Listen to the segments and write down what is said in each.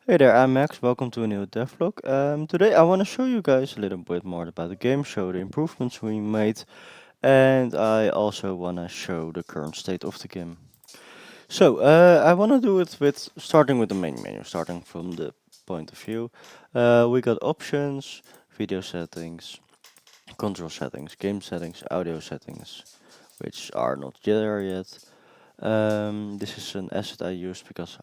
Hey there, I'm Max. Welcome to a new devlog. Today I want to show you guys a little bit more about the game, show the improvements we made, and I also want to show the current state of the game. So I want to do it with starting with the main menu, starting from the point of view. We got options, video settings, control settings, game settings, audio settings, which are not there yet. This is an asset I used because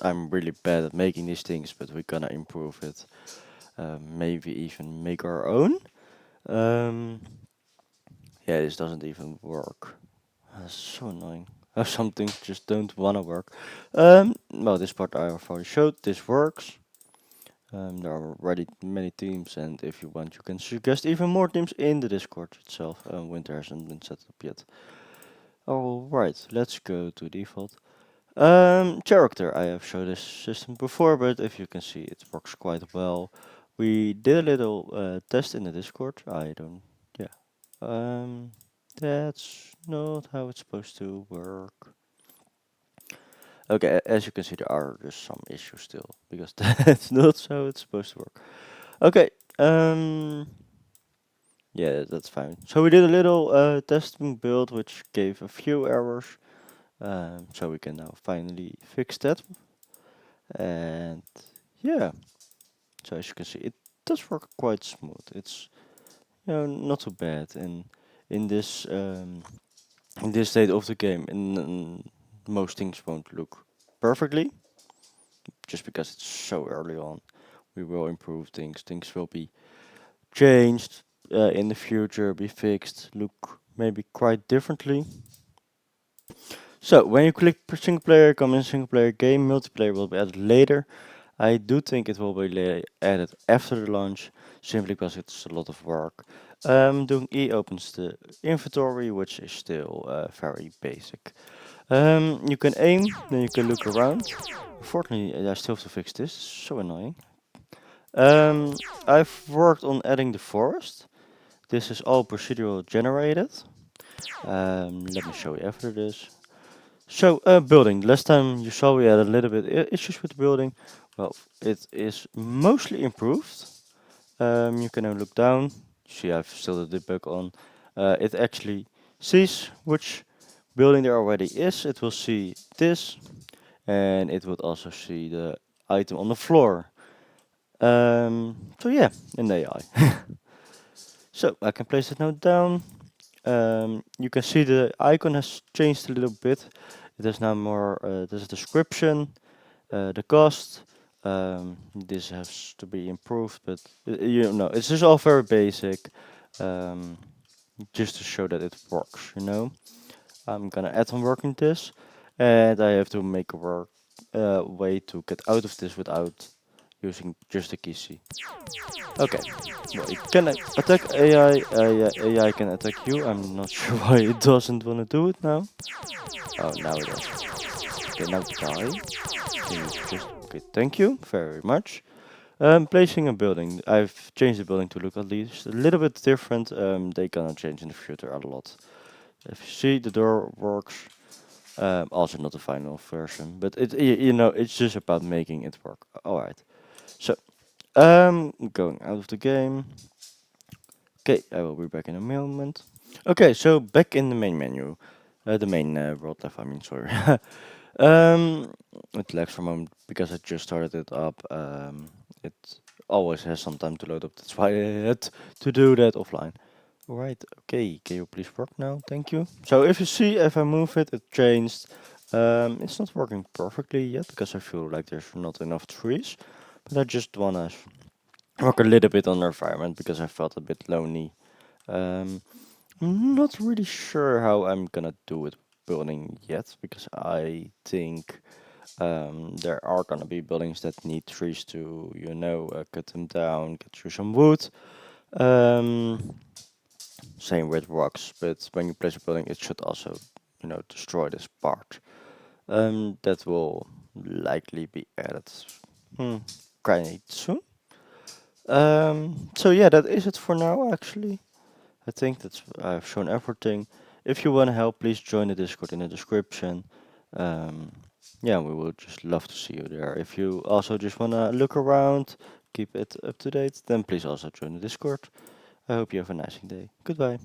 I'm really bad at making these things, but we're gonna improve it. Maybe even make our own. Um, yeah, this doesn't even work. That's so annoying. Some things just don't wanna work. Well, this part I already showed. This works. There are already many teams, and if you want, you can suggest even more teams in the Discord itself. Winter hasn't been set up yet. Alright, let's go to default. Character. I have showed this system before, but if you can see, it works quite well. We did a little test in the Discord. I don't. Yeah. That's not how it's supposed to work. Okay, as you can see, there are just some issues still because that's not how it's supposed to work. Okay. Um. Yeah, that's fine. So we did a little testing build, which gave a few errors. So we can now finally fix that. And yeah, so as you can see, it does work quite smooth. It's not too bad. And in this in this state of the game, most things won't look perfectly, just because it's so early on. We will improve things. Things will be changed in the future, be fixed, look maybe quite differently. So when you click single player, come in single player game, multiplayer will be added later. I do think it will be added after the launch, simply because it's a lot of work. Doing E opens the inventory, which is still very basic. You can aim, then you can look around. Unfortunately, I still have to fix this. So annoying. I've worked on adding the forest. This is all procedural generated. Let me show you after this. So, building. Last time you saw we had a little bit issues with the building. Well, it is mostly improved. You can now look down. See, I've still the debug on. It actually sees which building there already is. It will see this, and it would also see the item on the floor. So yeah, in the AI. So I can place it now down. You can see the icon has changed a little bit. It has now more. There's a description, the cost. This has to be improved, but you know, it's just all very basic, um, just to show that it works. You know, I'm gonna add on working this, and I have to make a work way to get out of this without using just the key C. Okay, well, it can attack AI. Yeah, AI can attack you. I'm not sure why it doesn't want to do it now. Oh, now it does. Okay, now die. Can you just okay? Thank you very much. Placing a building. I've changed the building to look at least a little bit different. They gonna change in the future a lot. If you see, the door works. Also not the final version, but you know, it's just about making it work. All right. So going out of the game. Okay, I will be back in a moment. Okay, so back in the main menu, the main world left. I mean, sorry. um, it lags for a moment because I just started it up. It always has some time to load up. That's why I had to do that offline. Alright, okay, can you please work now? Thank you. So if you see, if I move it, it changed. It's not working perfectly yet because I feel like there's not enough trees. But I just wanna work a little bit on the environment because I felt a bit lonely. Um, I'm not really sure how I'm gonna do with building yet because I think there are gonna be buildings that need trees to, cut them down, get through some wood. Um, Same with rocks, but when you place a building, it should also, destroy this part. That will likely be added hmm, quite soon. So yeah, that is it for now, actually. I think that's I've shown everything. If you want to help, please join the Discord in the description. Um, Yeah, we would just love to see you there. If you also just wanna look around, keep it up to date, then please also join the Discord. I hope you have a nice day. Goodbye.